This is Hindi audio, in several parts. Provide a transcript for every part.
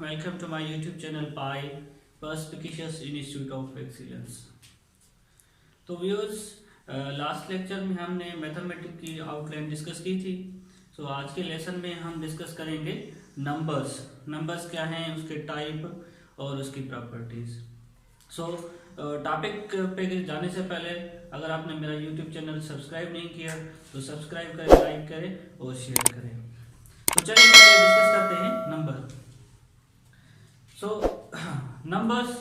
welcome to my YouTube channel by Perspicacious Institute of Excellence। तो व्यूअर्स, लास्ट लेक्चर में हमने मैथमेटिक्स की आउटलाइन डिस्कस की थी। सो आज के लेसन में हम डिस्कस करेंगे नंबर्स क्या हैं, उसके टाइप और उसकी प्रॉपर्टीज। सो टॉपिक पे जाने से पहले अगर आपने मेरा YouTube चैनल सब्सक्राइब नहीं किया तो सब्सक्राइब करें, लाइक करें और शेयर करें। तो चलिए डिस्कस करते हैं number. So numbers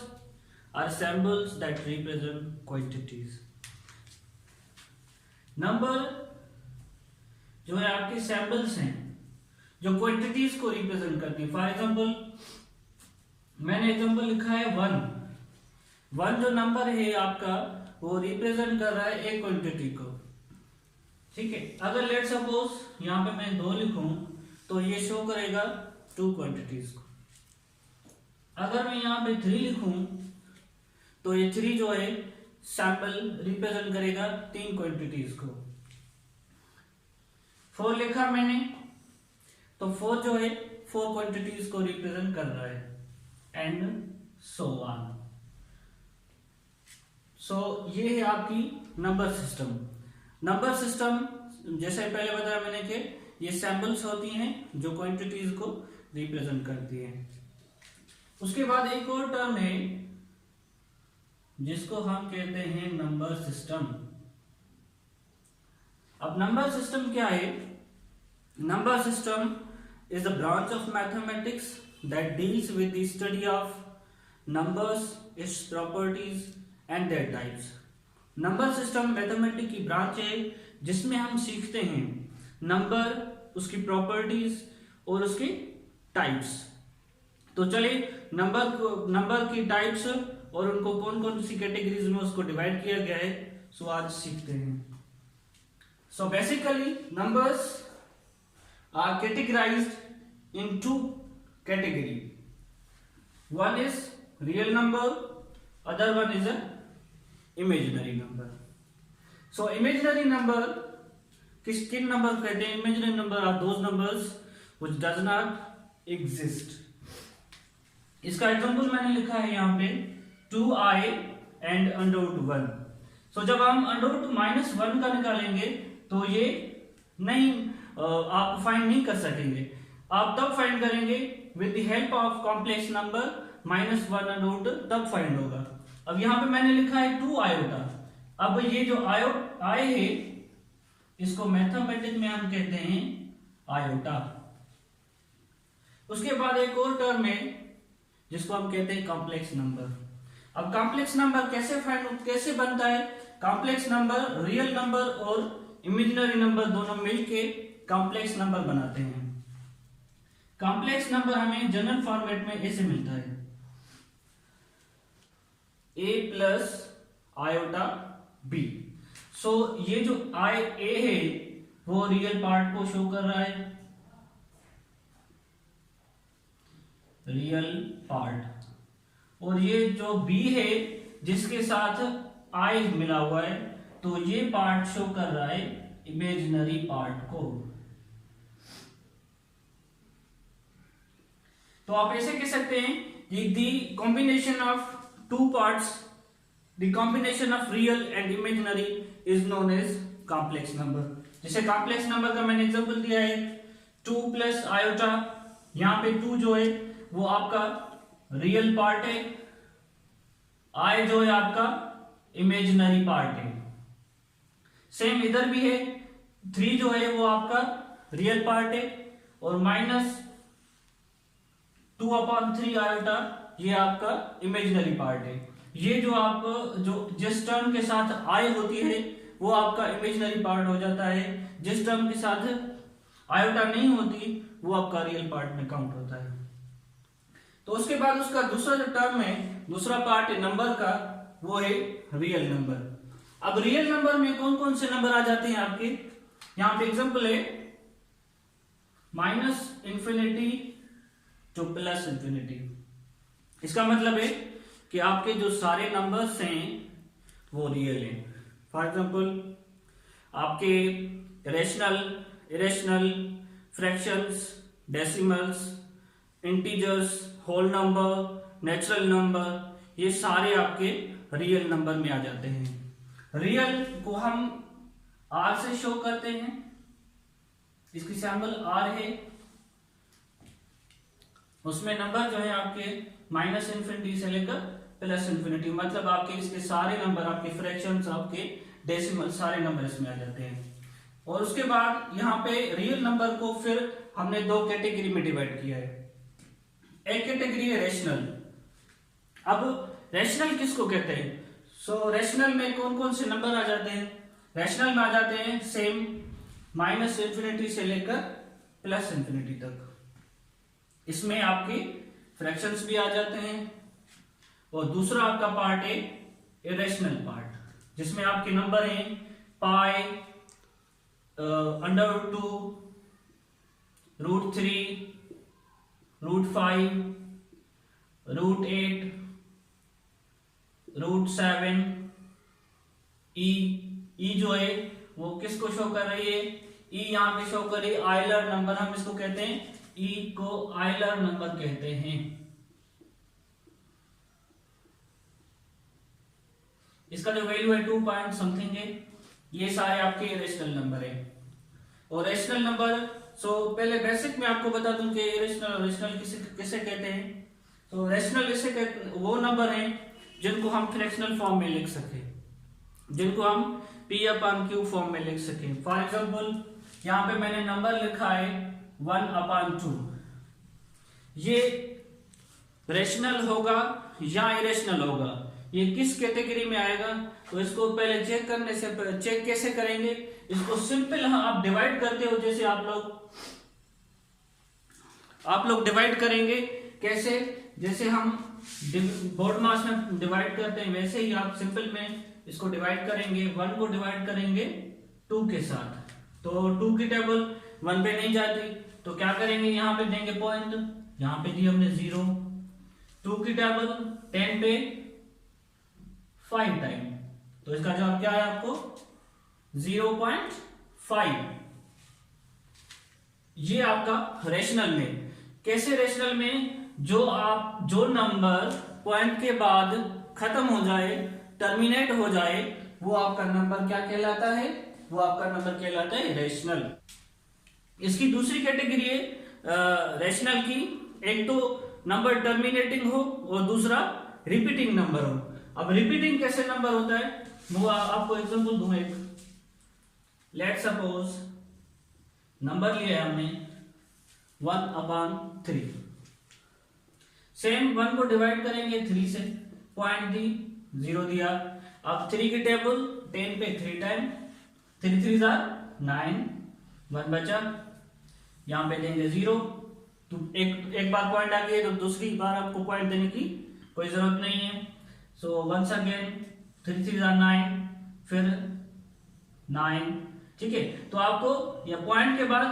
are symbols that represent quantities। Number जो है आपके सैम्बल्स हैं जो क्वांटिटीज को रिप्रेजेंट करती है। फॉर एग्जांपल मैंने एग्जांपल लिखा है वन जो नंबर है आपका वो रिप्रेजेंट कर रहा है एक क्वांटिटी को, ठीक है। अगर लेट सपोज यहाँ पे मैं 2 लिखूं तो ये शो करेगा 2 क्वांटिटीज को। अगर मैं यहाँ पे 3 लिखूं तो ये 3 जो है सैंपल रिप्रेजेंट करेगा 3 क्वांटिटीज को। 4 लिखा मैंने तो 4 जो है 4 क्वांटिटीज को रिप्रेजेंट कर रहा है एंड सो ऑन। सो ये है आपकी नंबर सिस्टम। जैसे पहले बताया मैंने कि ये सैंपल्स होती हैं जो क्वांटिटीज को रिप्रेजेंट करती हैं। उसके बाद एक और टर्म है जिसको हम कहते हैं नंबर सिस्टम। अब नंबर सिस्टम क्या है? Number system is the branch of mathematics that deals with the study of numbers, its properties and there types. Number system mathematics की ब्रांच है जिसमें हम सीखते हैं नंबर, उसकी प्रॉपर्टीज और उसके टाइप्स। तो चलिए नंबर की टाइप्स और उनको कौन कौन सी कैटेगरीज में उसको डिवाइड किया गया है सो आज सीखते हैं। So basically numbers are categorized in 2 category. One is real number, other one is a imaginary number. So imaginary number किन नंबर कहते हैं? Imaginary number are those numbers which does not exist. इसका एग्जांपल मैंने लिखा है यहाँ पे 2i एंड √1। सो जब हम √-1 का निकालेंगे तो ये नहीं आप फाइंड नहीं कर सकेंगे। आप तब फाइंड करेंगे with the help of complex number -1 तब फाइंड होगा। अब यहाँ पे मैंने लिखा है 2 आयोटा। अब ये जो आई है इसको मैथमेटिक्स में हम कहते हैं आयोटा। उसके बाद एक और टर्म है जिसको हम कहते हैं कॉम्प्लेक्स नंबर। अब कॉम्प्लेक्स नंबर कैसे बनता है? कॉम्प्लेक्स नंबर रियल नंबर और इमेजिनरी नंबर दोनों मिलके कॉम्प्लेक्स नंबर बनाते हैं। कॉम्प्लेक्स नंबर हमें जनरल फॉर्मेट में ऐसे मिलता है a + आयोटा b। सो ये जो a है वो रियल पार्ट को शो कर रहा है, रियल पार्ट, और ये जो b है जिसके साथ i मिला हुआ है तो ये पार्ट शो कर रहा है इमेजिनरी पार्ट को। तो आप ऐसे कह सकते हैं कि the combination of 2 parts, the combination of real and imaginary is known as complex number. जैसे कॉम्प्लेक्स नंबर का मैंने एग्जांपल दिया है 2 + आयोटा। यहां पे 2 जो है वो आपका रियल पार्ट है, आई जो है आपका इमेजिनरी पार्ट है। सेम इधर भी है, 3 जो है वो आपका रियल पार्ट है और -2/3 आयोटा ये आपका इमेजिनरी पार्ट है। ये जो जिस टर्म के साथ आई होती है वो आपका इमेजिनरी पार्ट हो जाता है, जिस टर्म के साथ आयोटा नहीं होती वो आपका रियल पार्ट में काउंट होता है। तो उसके बाद उसका दूसरा जो टर्म है, दूसरा पार्ट है नंबर का, वो है रियल नंबर। अब रियल नंबर में कौन कौन से नंबर आ जाते हैं आपके? यहां पे एग्जांपल है -∞ to +∞। इसका मतलब है कि आपके जो सारे नंबर्स हैं वो रियल हैं। फॉर एग्जांपल आपके rational, irrational, fractions, decimals, integers, whole number, natural number, ये सारे आपके रियल नंबर में आ जाते हैं। रियल को हम आर से शो करते हैं, इसकी सैंपल आर है, उसमें नंबर जो है आपके माइनस इन्फिनिटी से लेकर प्लस इन्फिनिटी, मतलब आपके इसके सारे नंबर, आपके फ्रैक्शंस, आपके डेसिमल, सारे नंबर इसमें आ जाते हैं। और उसके बाद यहाँ पे रियल नंबर को फिर हमने दो कैटेगरी में डिवाइड किया है। एक कैटेगरी है रेशनल। अब रेशनल किसको कहते हैं? सो रेशनल में कौन कौन से नंबर आ जाते हैं? रेशनल में आ जाते हैं सेम माइनस इन्फिनिटी से लेकर प्लस इन्फिनिटी तक। इसमें आपके फ्रैक्शंस भी आ जाते हैं। और दूसरा आपका पार्ट है इरेशनल पार्ट, जिसमें आपके नंबर हैं पाई, √2, √3, √5, √8, √7, ई जो है वो किसको शो कर रही है? ई यहां पे शो कर रही है आयलर नंबर, हम इसको कहते हैं, ई को आयलर नंबर कहते हैं। इसका जो वैल्यू है 2 पॉइंट समथिंग है। ये सारे आपके रेशनल नंबर है। और रेशनल नंबर, सो पहले बेसिक में आपको बता दूं कि रेशनल और रेशनल किसे कहते हैं। तो रेशनल इसे कहते, वो नंबर हैं जिनको हम फ्रैक्शनल फॉर्म में लिख सके, जिनको हम P/Q फॉर्म में लिख सके। फॉर एग्जांपल यहाँ पे मैंने नंबर लिखा है 1/2। ये रेशनल होगा या इरेशनल होगा, ये किस कैटेगरी में आएगा? तो इसको पहले चेक करने से, चेक कैसे करेंगे? इसको सिंपल आप डिवाइड करते हो, जैसे आप लोग डिवाइड करेंगे कैसे? जैसे हम बोर्ड मास में डिवाइड करते हैं, वैसे ही आप सिंपल में इसको डिवाइड करेंगे। 1 को डिवाइड करेंगे 2 के साथ, तो 2 की टेबल 1 पे नहीं जाती, तो क्या करेंगे? यहाँ पे देंगे पॉइंट, यहाँ पे दी हमने 0। 2 की टेबल 10 पे 5 टाइम, तो इसका जवाब क्या है आपको? 0.5। ये आपका रेशनल में। कैसे रेशनल में? जो नंबर पॉइंट के बाद खत्म हो जाए, टर्मिनेट हो जाए, वो आपका नंबर क्या कहलाता है? वो आपका नंबर कहलाता है रेशनल। इसकी दूसरी कैटेगरी है रेशनल की। एक तो नंबर टर्मिनेटिंग हो और दूसरा रिपीटिंग नंबर हो। अब रिपीटिंग कैसे नंबर होता है, वो आपको एग्जांपल दूं एक। लेट सपोज नंबर लिया है हमने 1/3। सेम 1 को डिवाइड करेंगे 3 से, पॉइंट दी 0 दिया। अब 3 की टेबल 10 पे 3 टाइम, 3 3 9, 1 बचा, यहां पे देंगे 0। तो एक बार पॉइंट आ गया, तो दूसरी बार आपको पॉइंट देने की कोई जरूरत नहीं है। सो वंस अगेन 3 3 9, फिर 9, ठीक है। तो आपको या पॉइंट के बाद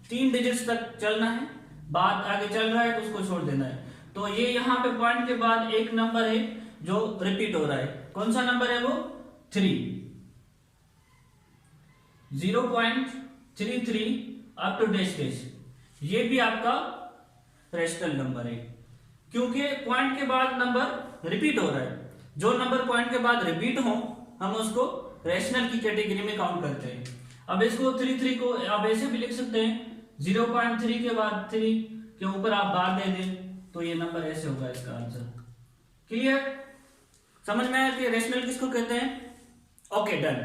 3 डिजिट्स तक चलना है, बात आगे चल रहा है तो उसको छोड़ देना है। तो ये यहाँ पे पॉइंट के बाद एक नंबर है जो रिपीट हो रहा है। कौन सा नंबर है वो? 3, 0.33 अप टू डैश डैश। ये भी आपका रेशनल नंबर है, क्योंकि पॉइंट के बाद नंबर रिपीट हो रहा है। जो नंबर पॉइंट के बाद रिपीट हो, हम उसको रेशनल की कैटेगरी में काउंट करते हैं। अब इसको 3 को आप ऐसे भी लिख सकते हैं, 0.3 के बाद 3 के ऊपर आप बार दे दें, तो ये नंबर ऐसे होगा इसका आंसर। क्लियर? समझ में आया कि रेशनल किसको कहते हैं? Okay, done.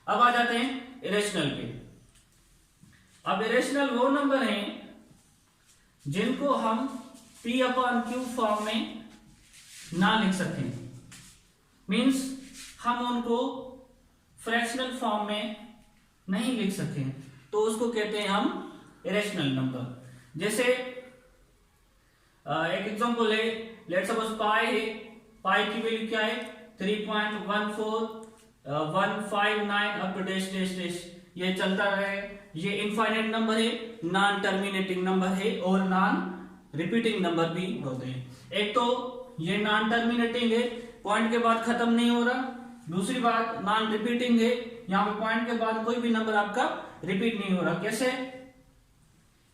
अब आ जाते हैं इरेशनल पे। अब इरेशनल वो नंबर हैं जिनको हम P/Q फॉर्म में ना लिख सकें, मींस हम उनको फ्रैक्शनल फॉर्म में नहीं लिख सकें, तो उसको कहते हैं हम इरेशनल नंबर। जैसे एक एग्जांपल है, लेट सपोज पाई है। पाई की वैल्यू क्या है? 3.14159 up to dash dash dash. ये चलता रहे, ये इनफाइनाइट नंबर है, नॉन टर्मिनेटिंग नंबर है और नॉन रिपीटिंग नंबर भी होते हैं। एक तो ये नॉन टर्मिनेटिंग है, पॉइंट के बाद खत्म नहीं हो रहा। दूसरी बात नॉन रिपीटिंग है, यहाँ पे पॉइंट के बाद कोई भी नंबर आपका रिपीट नहीं हो रहा। कैसे?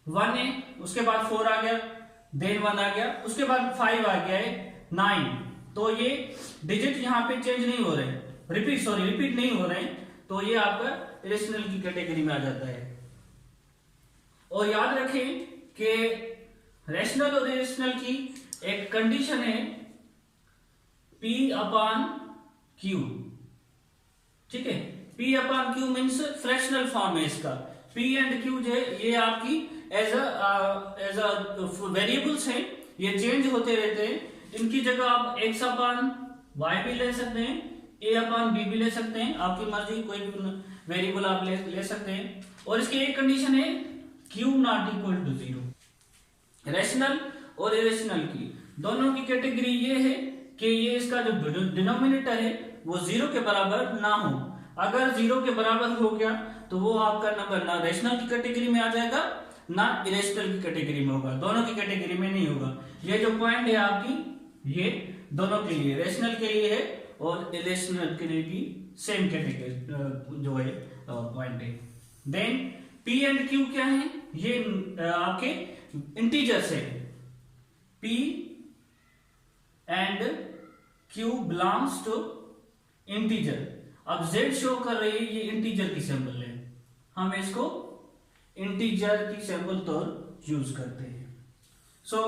1 है, उसके बाद 4 आ गया, देन 1 आ गया, उसके बाद 5 आ गया है, 9। तो ये डिजिट यहाँ पे चेंज नहीं हो रहे, रिपीट नहीं हो रहे, तो ये आपका इरेशनल की कैटेगरी में आ जाता है। और याद रखें कि रैशनल और इरेशनल की एक कंडीशन है P/Q, ठीक है। P/Q मीन्स फ्रैक्शनल फॉर्म है इसका। P एंड Q जो है ये आपकी एज अ वेरिएबल्स हैं, ये चेंज होते रहते हैं। इनकी जगह आप x/y भी ले सकते हैं, a/b भी ले सकते हैं, आपकी मर्जी, कोई भी वेरिएबल आप ले सकते हैं। और इसकी एक कंडीशन है Q not equal to 0। Rational और इरेशनल की दोनों की कैटेगरी ये है कि ये इसका जो डिनोमिनेटर है वो 0 के बराबर ना हो। अगर 0 के बराबर हो गया तो वो आपका नंबर ना रैशनल की कैटेगरी में आ जाएगा ना इरेशनल की कैटेगरी में होगा, दोनों की कैटेगरी में नहीं होगा। ये जो पॉइंट है आपकी, ये दोनों के लिए, रैशनल के लिए है और इरेशनल के लिए भी सेम कैटेगरी जो है पॉइंट है। देन P एंड Q क्या है, ये आपके इंटीजर्स है। P and Q belongs to integer. अब Z शो कर रही है, ये इंटीजर की सिंबल है, हम इसको इंटीजर की सिंबल तौर यूज करते हैं। सो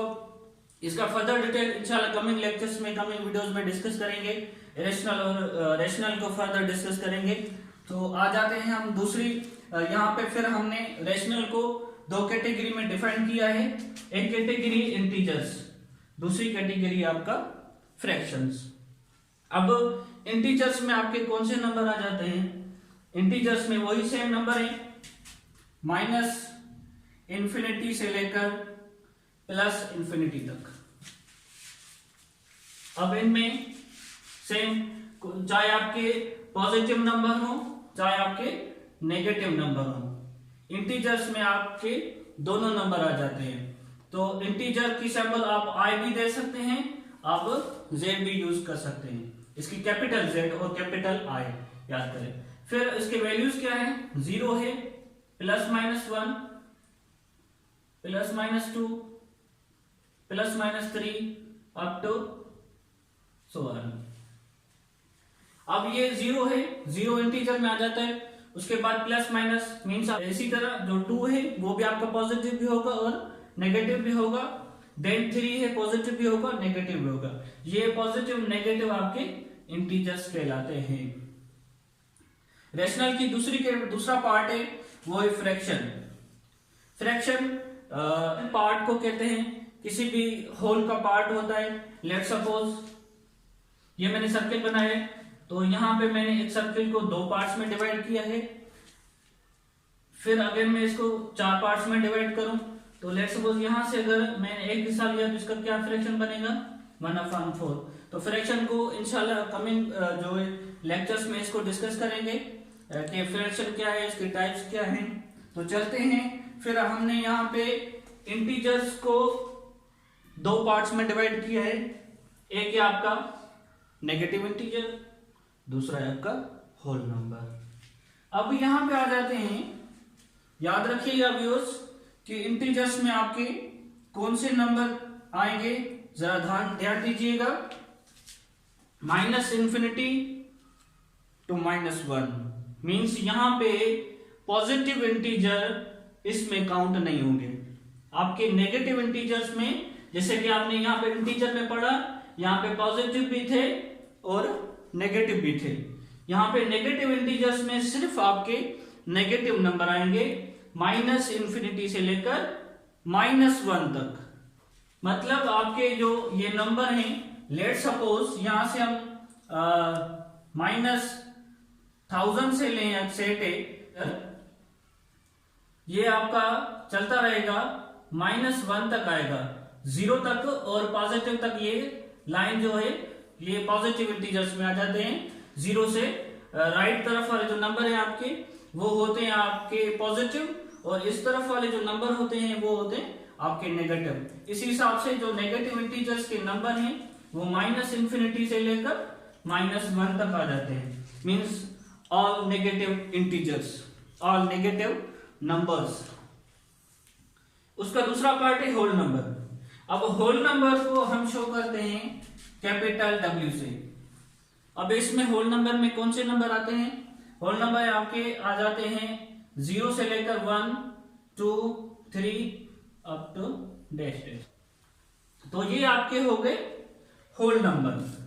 इसका फर्दर डिटेल इंशाल्लाह कमिंग लेक्चर्स में, कमिंग वीडियोस में डिस्कस करेंगे। इरेशनल और रैशनल को फर्दर डिस्कस करेंगे। तो आ जाते हैं हम दूसरी, यहाँ पे फिर हमने रैशनल को दो कैटेगरी में डिफाइन किया है। एक कैटेगरी इंटीजर्स, दूसरी कैटेगरी आपका फ्रैक्शंस। अब इंटीजर्स में आपके कौन से नंबर आ जाते हैं? इंटीजर्स में वही सेम नंबर है, -∞ से लेकर +∞ तक। अब इनमें सेम, चाहे आपके पॉजिटिव नंबर हो चाहे आपके नेगेटिव नंबर हो, इंटीजर्स में आपके दोनों नंबर आ जाते हैं। तो इंटीजर की सिंबल आप I भी दे सकते हैं, आप Z भी यूज कर सकते हैं। इसकी कैपिटल Z और कैपिटल I याद करें। फिर इसके वैल्यूज क्या है? 0 है, +-1, +-2, +-3 अप टू सो ऑन। अब ये 0 है, 0 इंटीजर में आ जाता है। उसके बाद प्लस माइनस मीन्स इसी तरह जो 2 है वो भी आपका पॉजिटिव भी होगा और नेगेटिव भी होगा। देन 3 है, पॉजिटिव भी होगा नेगेटिव भी होगा। ये पॉजिटिव नेगेटिव आपके इंटीजर्स कहलाते हैं। रैशनल की दूसरा पार्ट है वो है फ्रैक्शन। फ्रैक्शन पार्ट को कहते हैं, किसी भी होल का पार्ट होता है। लेट सपोज ये मैंने सर्किल बनाया है, तो यहां पे मैंने एक सर्किल को 2 पार्ट्स में डिवाइड किया है। फिर अगर मैं इसको 4 पार्ट्स में डिवाइड करूं तो लेट सपोज यहां से अगर मैंने एक हिस्सा लिया तो इसका क्या फ्रैक्शन बनेगा? 1/4। तो फ्रैक्शन को इंशाल्लाह कमिंग जो लेक्चर्स में इसको डिस्कस करेंगे कि फ्रैक्शन क्या है, इसके टाइप्स क्या हैं। तो चलते हैं। फिर हमने यहाँ पे इंटीजर्स को 2 पार्ट्स में डिवाइड किया है। एक है आपका नेगेटिव इंटीजर, दूसरा है आपका होल नंबर। अब यहां पे आ जाते हैं, याद रखिएगा व्यूअर्स कि इंटीजर्स में आपके कौन से नंबर आएंगे, जरा ध्यान दीजिएगा। -∞ to -1 मीन्स यहां पे पॉजिटिव इंटीजर इसमें काउंट नहीं होंगे। आपके नेगेटिव इंटीजर्स में, जैसे कि आपने यहां पे इंटीजर में पढ़ा, यहां पे पॉजिटिव भी थे और नेगेटिव भी थे। यहां पे नेगेटिव इंटीजर्स में सिर्फ आपके नेगेटिव नंबर आएंगे, -∞ से लेकर -1 तक। मतलब आपके जो ये नंबर हैं, लेट सपोज यहां से हम -1000 से लें सेट है, ये आपका चलता रहेगा, -1 तक आएगा, 0 तक और पॉजिटिव तक। ये लाइन जो है ये पॉजिटिव इंटीजर्स में आ जाते हैं। 0 से राइट तरफ वाले जो नंबर है आपके वो होते हैं आपके पॉजिटिव, और इस तरफ वाले जो नंबर होते हैं वो होते हैं आपके नेगेटिव। इसी हिसाब से जो नेगेटिव इंटीजर्स के नंबर हैं वो -∞ से लेकर -1 तक आ जाते हैं। Means all negative integers, all negative numbers. उसका दूसरा पार्ट है होल नंबर। अब होल नंबर को हम शो करते हैं कैपिटल W से। अब इसमें होल नंबर में कौन से नंबर आते हैं? होल नंबर आपके आ जाते हैं 0 से लेकर 1 2 3 अप टू डैश डैश। तो ये आपके हो गए होल नंबर।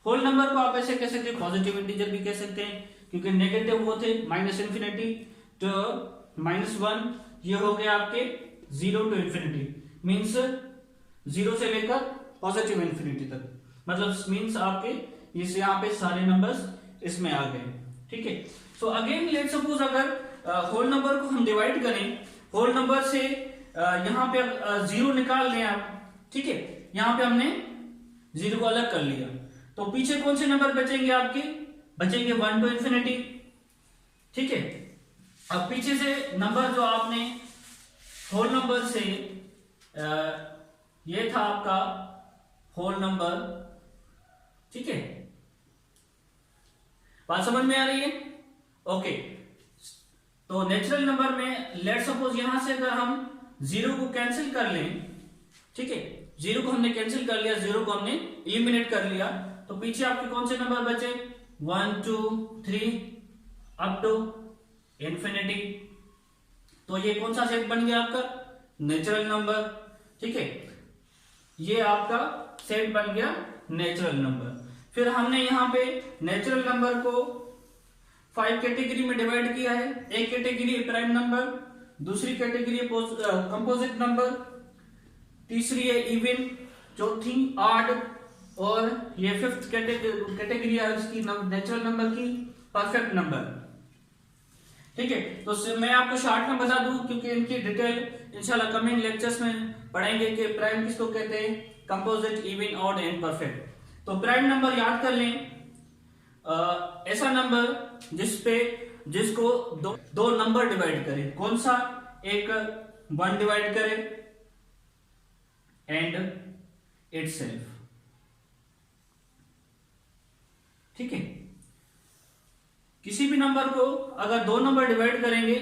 होल नंबर को आप ऐसे कह सकते हैं, पॉजिटिव इंटीजर भी कह सकते हैं, क्योंकि नेगेटिव वो थे माइनस इन्फिनिटी तो -1, ये हो गया आपके 0 टू इन्फिनिटी, मीन्स 0 से लेकर पॉजिटिव इन्फिनिटी तक, मतलब मीन्स आपके इस यहाँ पे सारे नंबर्स इसमें आ गए। ठीक है, सो अगेन लेट सपोज अगर होल नंबर को हम डिवाइड करें, होल नंबर से यहाँ पे 0 निकाल लें आप। ठीक है, यहाँ पे हमने 0 को अलग कर लिया, तो पीछे कौन से नंबर बचेंगे आपके? बचेंगे 1 टू इन्फिनिटी। ठीक है, अब पीछे से नंबर जो आपने होल नंबर से ये था आपका होल नंबर। ठीक है, बात समझ में आ रही है? ओके, तो नेचुरल नंबर में लेट सपोज यहां से अगर हम 0 को कैंसिल कर लें, ठीक है, 0 को हमने कैंसिल कर लिया, 0 को हमने एलिमिनेट कर लिया, तो पीछे आपके कौन से नंबर बचे? 1 2 3 अप टू इन्फिनिटी। तो ये कौन सा सेट बन गया आपका? Natural number. ठीक है, ये आपका सेट बन गया नेचुरल नंबर। फिर हमने यहाँ पे नेचुरल नंबर को 5 कैटेगरी में डिवाइड किया है। एक कैटेगरी है प्राइम नंबर, दूसरी कैटेगरी है कंपोजिट नंबर, तीसरी है इवन, चौथी ऑड, और ये 5th कैटेगरी है इसकी नेचुरल नंबर की परफेक्ट नंबर। ठीक है, तो मैं आपको शॉर्ट में बता दूं, क्योंकि इनकी डिटेल इंशाल्लाह कमिंग लेक्चर्स में पढ़ेंगे कि प्राइम किसको कहते हैं, composite, even, odd and perfect. तो प्राइम नंबर याद कर लें, ऐसा नंबर जिसको दो नंबर डिवाइड करे। कौन सा? एक 1 डिवाइड करे एंड इटसेल्फ। ठीक है, किसी भी नंबर को अगर 2 नंबर डिवाइड करेंगे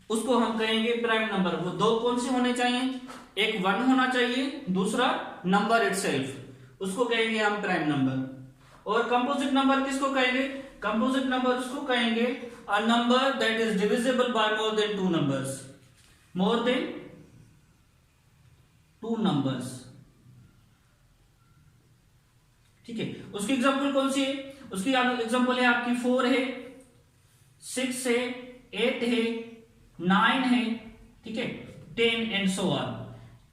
उसको हम कहेंगे प्राइम नंबर। वो 2 कौन से होने चाहिए? एक 1 होना चाहिए, दूसरा नंबर इटसेल्फ, उसको कहेंगे हम प्राइम नंबर। और कंपोजिट नंबर किसको कहेंगे? कंपोजिट नंबर उसको कहेंगे a number that is divisible by more than 2 numbers, more than 2 numbers. ठीक है, उसकी एग्जांपल कौन सी है? उसकी एग्जांपल है आपकी 4 है, 6 है, 8 है, 9 है, ठीक है, 10 एंड सो ऑन।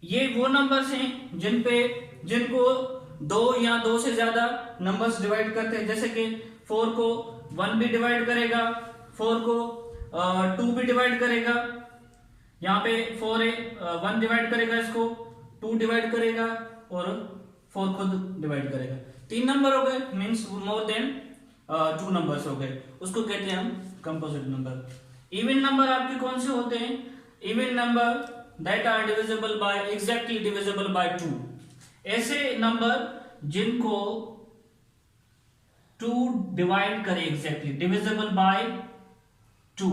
ये वो नंबर्स हैं जिनको 2 या 2 से ज्यादा नंबर्स डिवाइड करते हैं। जैसे कि 4 को 1 भी डिवाइड करेगा, 4 को 2 भी डिवाइड करेगा, यहाँ पे 4 है, 1 डिवाइड करेगा, इसको 2 डिवाइड करेगा और 4 खुद डिवाइड करेगा। 3 नंबर हो गए, मीन्स मोर देन 2 नंबर्स हो गए, उसको कहते हैं हम कंपोजिट नंबर। इवन नंबर आपके कौन से होते हैं? Even number that are divisible by exactly divisible by 2। ऐसे नंबर जिनको 2 डिवाइड करे एग्जैक्टली, डिविजिबल बाय 2,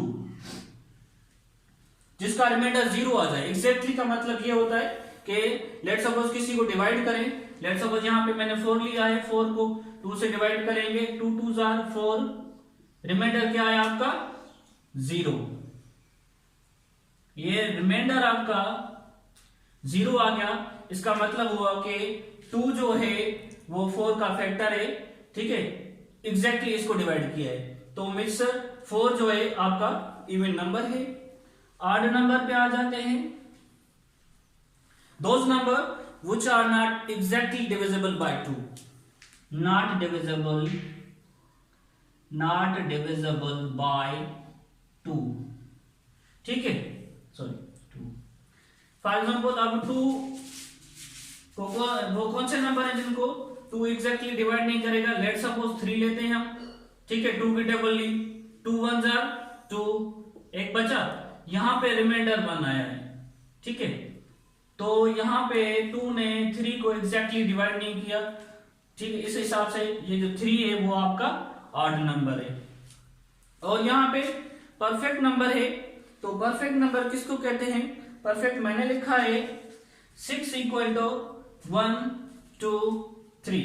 जिसका रिमाइंडर 0 आ जाए। एग्जैक्टली का मतलब ये होता है कि लेट सपोज किसी को डिवाइड करें, लेट सपोज यहां पे मैंने 4 लिया है, 4 को 2 से डिवाइड करेंगे, 2 2s are 4, रिमाइंडर क्या है आपका? 0। ये रिमाइंडर आपका 0 आ गया, इसका मतलब हुआ कि 2 जो है वो 4 का फैक्टर है। ठीक है, एग्जैक्टली इसको डिवाइड किया है, तो मिक्स 4 जो है आपका इवन नंबर है। ऑड नंबर पे आ जाते हैं, those number which are not exactly divisible by 2, not divisible by 2। ठीक है, सॉरी 2। फॉर एग्जाम्पल अब 2 वो कौन से नंबर है जिनको 2 एग्जैक्टली डिवाइड नहीं करेगा? लेट सपोज 3 लेते हैं हम। ठीक है, 2 की टेबल ली, 2 1s are 2, एक बचा, यहां पे रिमाइंडर 1 आया है। ठीक है, तो यहां पे 2 ने 3 को एग्जैक्टली डिवाइड नहीं किया। ठीक है, इस हिसाब से ये जो 3 है वो आपका ऑड नंबर है। और यहाँ पे परफेक्ट नंबर है, तो परफेक्ट नंबर किसको कहते हैं? परफेक्ट मैंने लिखा है 6 इक्वल टू 1 2 3।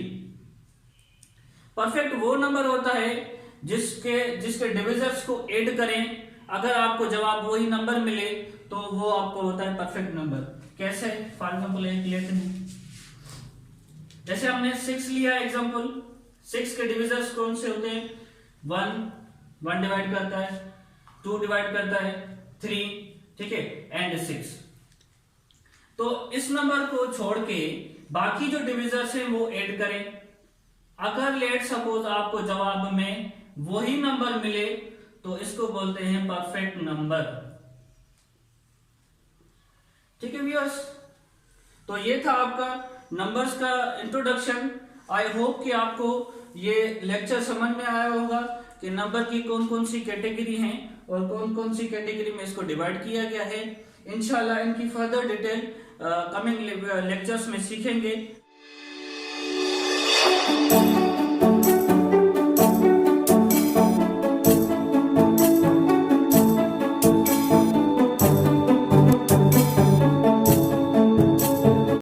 परफेक्ट वो नंबर होता है जिसके डिविजर्स को ऐड करें, अगर आपको जवाब वही नंबर मिले तो वो आपको होता है परफेक्ट नंबर। कैसे? फॉर एग्जांपल लेते हैं, जैसे हमने 6 लिया एग्जांपल, 6 के डिविजर्स कौन से होते हैं? 1 डिवाइड करता है, 2 डिवाइड करता है, 3, ठीक है, एंड 6। तो इस नंबर को छोड़ के बाकी जो डिविजर्स हैं वो ऐड करें। अगर लेट सपोज आपको जवाब में वही नंबर मिले तो इसको बोलते हैं परफेक्ट नंबर। ठीक है व्यूअर्स, तो ये था आपका नंबर्स का इंट्रोडक्शन। आई होप कि आपको ये लेक्चर समझ में आया होगा कि नंबर की कौन कौन सी कैटेगरी हैं और कौन कौन सी कैटेगरी में इसको डिवाइड किया गया है। इंशाल्लाह इनकी फर्दर डिटेल कमिंग लेक्चर्स में सीखेंगे।